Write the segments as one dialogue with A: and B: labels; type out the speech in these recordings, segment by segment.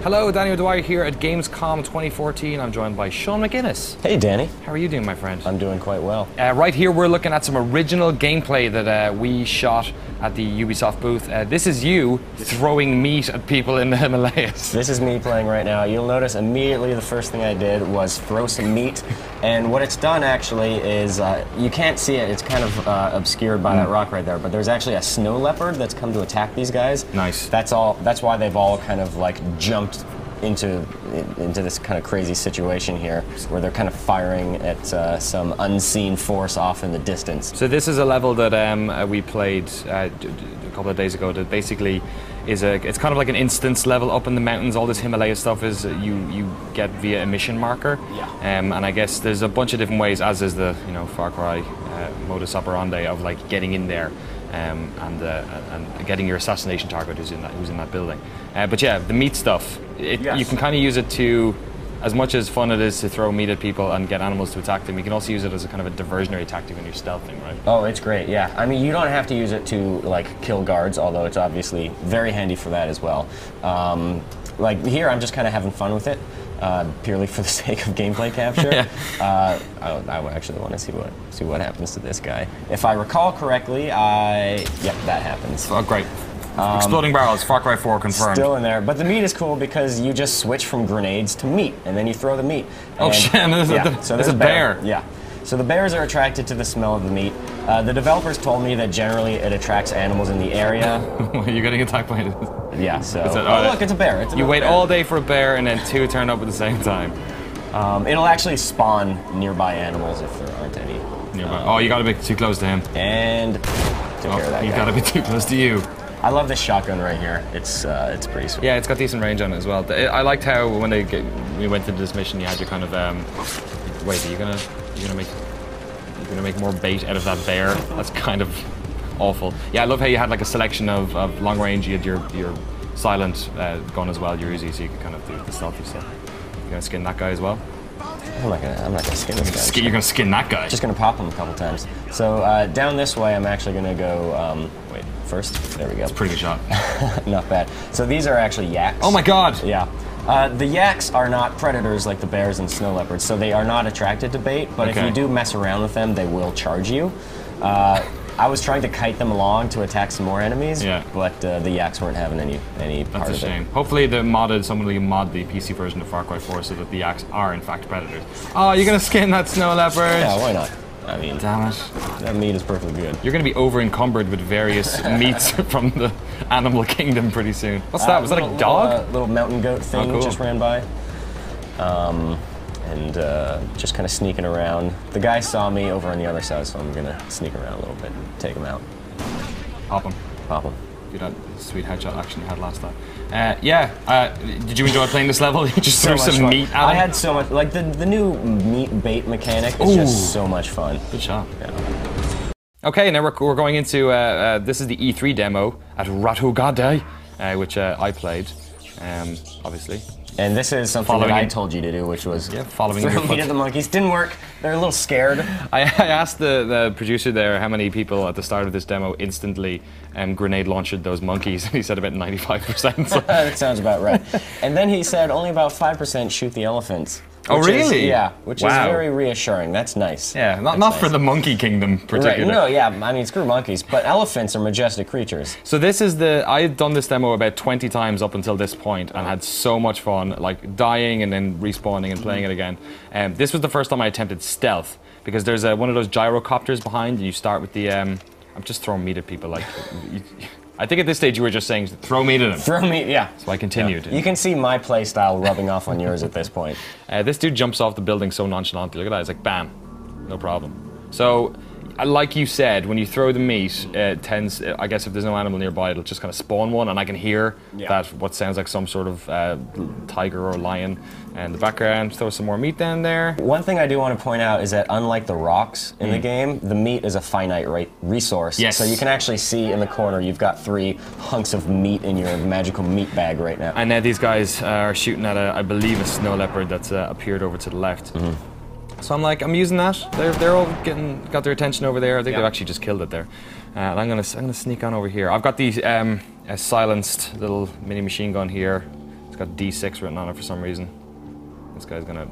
A: Hello, Daniel Dwyer here at Gamescom 2014. I'm joined by Shaun McGuinness.
B: Hey, Danny.
A: How are you doing, my friend?
B: I'm doing quite well.
A: Right here, we're looking at some original gameplay that we shot at the Ubisoft booth. This is you throwing meat at people in the Himalayas.
B: This is me playing right now. You'll notice immediately the first thing I did was throw some meat. And what it's done actually is, you can't see it, it's kind of obscured by that rock right there, but there's actually a snow leopard that's come to attack these guys.
A: Nice.
B: That's why they've all kind of like jumped into this kind of crazy situation here, where they're kind of firing at some unseen force off in the distance.
A: So this is a level that we played a couple of days ago that basically is it's kind of like an instance level up in the mountains. All this Himalaya stuff is you get via a mission marker.
B: Yeah.
A: And I guess there's a bunch of different ways, as is the Far Cry modus operandi of like getting in there. And getting your assassination target who's in that building. But yeah, the meat stuff,
B: Yes.
A: You can kind of use it to, as much as fun it is to throw meat at people and get animals to attack them, you can also use it as a kind of a diversionary tactic when you're stealthing, right?
B: Oh, it's great, yeah. I mean, you don't have to use it to like kill guards, although it's obviously very handy for that as well. Like here, I'm just kind of having fun with it. Purely for the sake of gameplay capture.
A: Yeah.
B: I actually want to see what happens to this guy. If I recall correctly, yep, that happens.
A: Oh, great. Exploding barrels, Far Cry 4 confirmed.
B: Still in there, but the meat is cool because you just switch from grenades to meat, and then you throw the meat.
A: Oh shit!
B: So
A: there's a bear.
B: Yeah. So the bears are attracted to the smell of the meat. The developers told me that generally it attracts animals in the area.
A: You're getting attacked by it.
B: Yeah, so...
A: look,
B: it's a bear.
A: You wait all day for a bear and then two turn up at the same time.
B: It'll actually spawn nearby animals if there aren't any.
A: Nearby. Oh, you gotta be too close to him.
B: And... took care of that
A: you
B: guy.
A: gotta be too close to you.
B: I love this shotgun right here. It's pretty sweet.
A: Yeah, it's got decent range on it as well. I liked how when we went into this mission, you had your kind of... wait, are you gonna make more bait out of that bear? That's kind of awful. Yeah, I love how you had like a selection of long range. You had your silent gun as well, your Uzi, so you could kind of do the stealthy stuff. You gonna skin that guy as well?
B: I'm not gonna skin this guy.
A: You're gonna skin that guy?
B: Just gonna pop him a couple times. So down this way, I'm actually gonna go. Wait, first. There we go.
A: It's a pretty good shot.
B: Not bad. So these are actually yaks.
A: Oh my god!
B: Yeah. The yaks are not predators like the bears and snow leopards, so they are not attracted to bait, but if you do mess around with them, they will charge you. I was trying to kite them along to attack some more enemies, but the yaks weren't having any part of it.
A: That's a shame. Hopefully somebody will mod the PC version of Far Cry 4 so that the yaks are in fact predators. Oh, you're gonna skin that snow leopard?
B: Yeah, why not? I mean,
A: damn it.
B: That meat is perfectly good.
A: You're going to be over-encumbered with various meats from the animal kingdom pretty soon. What's that? Was that a dog?
B: Little mountain goat thing just ran by. And just kind of sneaking around. The guy saw me over on the other side, so I'm going to sneak around a little bit and take him out.
A: Pop him.
B: Pop him.
A: Do that sweet headshot action you had last time. Did you enjoy playing this level? You just threw some meat at him?
B: I had so much, like the new meat bait mechanic is just so much fun.
A: Good shot.
B: Yeah.
A: Okay, now we're going into, this is the E3 demo at Ratugade, which I played, obviously.
B: And this is something that I told you to do, which was
A: following
B: throw meat at the monkeys. Didn't work. They're a little scared.
A: I asked the producer there how many people at the start of this demo instantly grenade launched those monkeys, and he said about 95%. So.
B: That sounds about right. And then he said only about 5% shoot the elephants.
A: Oh, really?
B: Which is very reassuring. That's nice.
A: Yeah, not for the monkey kingdom particularly.
B: Right. No, yeah, I mean, screw monkeys, but elephants are majestic creatures.
A: So this is I had done this demo about 20 times up until this point and had so much fun, like dying and then respawning and playing it again. This was the first time I attempted stealth, because there's one of those gyrocopters behind, and you start with the, I'm just throwing meat at people, like, I think at this stage you were just saying, throw meat at them.
B: Throw meat, yeah.
A: So I continued.
B: Yeah. You can see my play style rubbing off on yours at this point.
A: This dude jumps off the building so nonchalantly. Look at that, it's like, bam, no problem. So, like you said, when you throw the meat, it tends, I guess if there's no animal nearby, it'll just kind of spawn one, and I can hear that what sounds like some sort of tiger or lion in the background. Throw some more meat down there.
B: One thing I do want to point out is that unlike the rocks in the game, the meat is a finite resource.
A: Yes.
B: So you can actually see in the corner you've got 3 hunks of meat in your magical meat bag right now.
A: And now these guys are shooting at, I believe, a snow leopard that's appeared over to the left. So I'm like, I'm using that. They're all got their attention over there. I think they've actually just killed it there. And I'm gonna sneak on over here. I've got these a silenced little mini machine gun here. It's got D6 written on it for some reason. This guy's gonna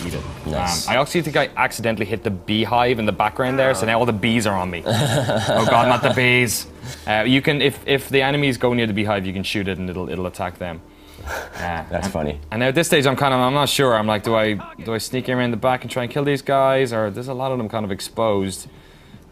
A: eat it.
B: Nice.
A: I actually think I accidentally hit the beehive in the background there, so now all the bees are on me. Oh god, not the bees. You can, if the enemies go near the beehive, you can shoot it and it'll attack them.
B: That's funny.
A: And now at this stage, I'm not sure. I'm like, do I sneak around the back and try and kill these guys, or there's a lot of them kind of exposed,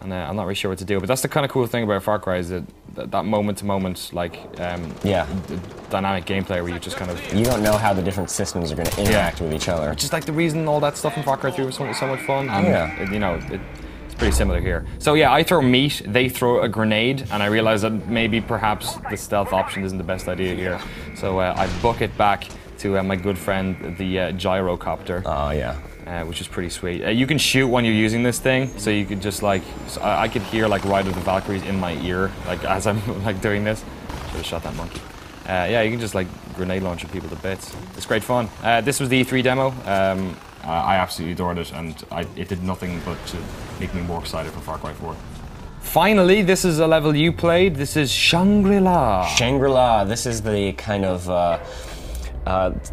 A: and I'm not really sure what to do. But that's the kind of cool thing about Far Cry is that moment-to-moment dynamic gameplay where you just kind of
B: you don't know how the different systems are going to interact with each other.
A: Which is like the reason all that stuff in Far Cry 3 was so much fun. And, you know, it's pretty similar here. So yeah, I throw meat, they throw a grenade, and I realize that maybe perhaps the stealth option isn't the best idea here. So I book it back to my good friend, the gyrocopter.
B: Oh yeah.
A: Which is pretty sweet. You can shoot when you're using this thing, so you could just like, so I could hear like Ride of the Valkyries in my ear, like as I'm like doing this. Should have shot that monkey. Yeah, you can just like grenade launch people to bits. It's great fun. This was the E3 demo. I absolutely adored it, and it did nothing but to make me more excited for Far Cry 4. Finally, this is a level you played. This is Shangri-La.
B: Shangri-La. This is the kind of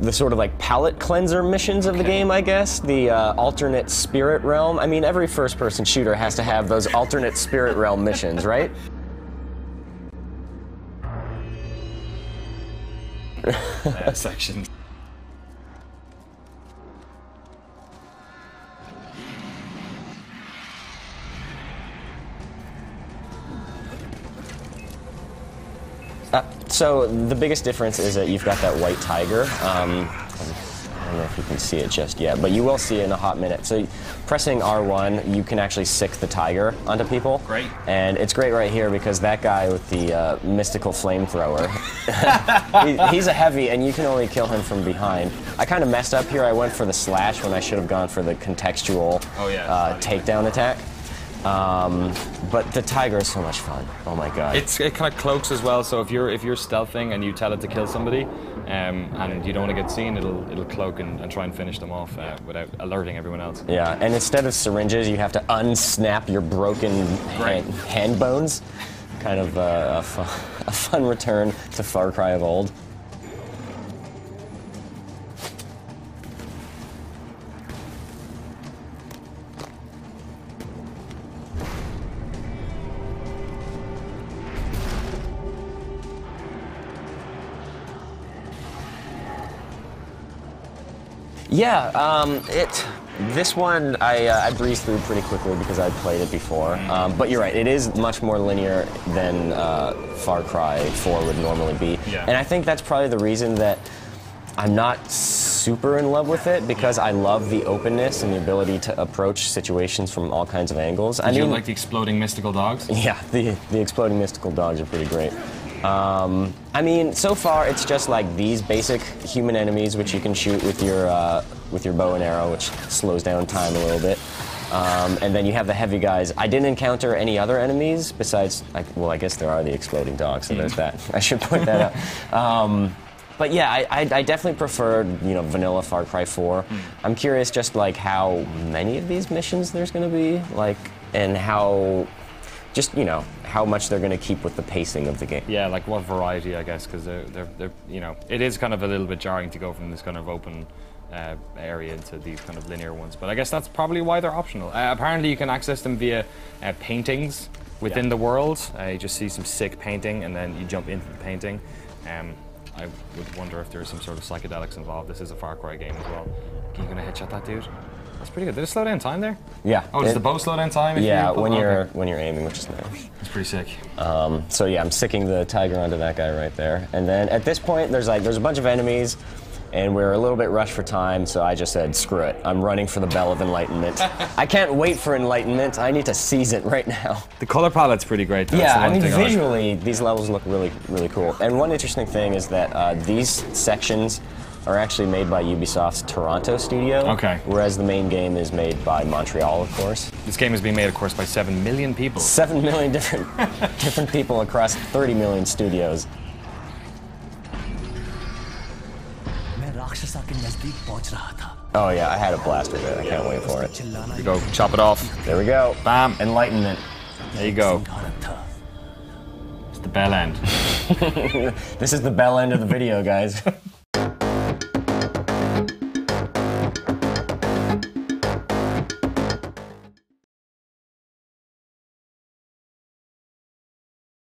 B: the sort of like palate cleanser missions of the game, I guess. The alternate spirit realm. I mean, every first-person shooter has to have those alternate spirit realm missions, right?
A: Section.
B: So the biggest difference is that you've got that white tiger. I don't know if you can see it just yet, but you will see it in a hot minute. So pressing R1, you can actually sick the tiger onto people.
A: Great.
B: And it's great right here because that guy with the mystical flamethrower, he's a heavy and you can only kill him from behind. I kind of messed up here. I went for the slash when I should have gone for the contextual takedown attack. But the tiger is so much fun. Oh my god.
A: It kind of cloaks as well, so if you're stealthing and you tell it to kill somebody, and you don't want to get seen, it'll cloak and try and finish them off without alerting everyone else.
B: Yeah, and instead of syringes, you have to unsnap your broken hand bones. Kind of a fun return to Far Cry of old. Yeah, this one I breezed through pretty quickly because I'd played it before. But you're right, it is much more linear than Far Cry 4 would normally be.
A: Yeah.
B: And I think that's probably the reason that I'm not super in love with it, because I love the openness and the ability to approach situations from all kinds of angles.
A: Did you like the exploding mystical dogs?
B: Yeah, the exploding mystical dogs are pretty great. I mean, so far it's just like these basic human enemies, which you can shoot with your bow and arrow, which slows down time a little bit. And then you have the heavy guys. I didn't encounter any other enemies besides, well, I guess there are the exploding dogs, so there's that. I should point that out. But yeah, I definitely preferred, vanilla Far Cry 4. I'm curious just like how many of these missions there's going to be, like, and how. Just, how much they're going to keep with the pacing of the game.
A: Yeah, like what variety, I guess, because they're it is kind of a little bit jarring to go from this kind of open area into these kind of linear ones. But I guess that's probably why they're optional. Apparently you can access them via paintings within the world. You just see some sick painting and then you jump into the painting. I would wonder if there's some sort of psychedelics involved. This is a Far Cry game as well. Are you going to headshot that dude? That's pretty good. Did it slow down time there?
B: Yeah.
A: Oh, does the bow slow down time?
B: Yeah, when you're aiming, which is nice.
A: That's pretty sick.
B: So yeah, I'm sicking the tiger onto that guy right there. And then at this point, there's a bunch of enemies, and we're a little bit rushed for time, so I just said, screw it. I'm running for the Bell of Enlightenment. I can't wait for Enlightenment. I need to seize it right now.
A: The color palette's pretty great, though.
B: Yeah, I mean, visually, these levels look really, really cool. And one interesting thing is that these sections are actually made by Ubisoft's Toronto studio.
A: Okay.
B: Whereas the main game is made by Montreal, of course.
A: This game is being made, of course, by 7 million people.
B: 7 million different people across 30 million studios. Oh yeah, I had a blast with it. I can't wait for it.
A: Here we go. Chop it off.
B: There we go.
A: Bam.
B: Enlightenment.
A: There you go. The bell end.
B: This is the bell end of the video, guys.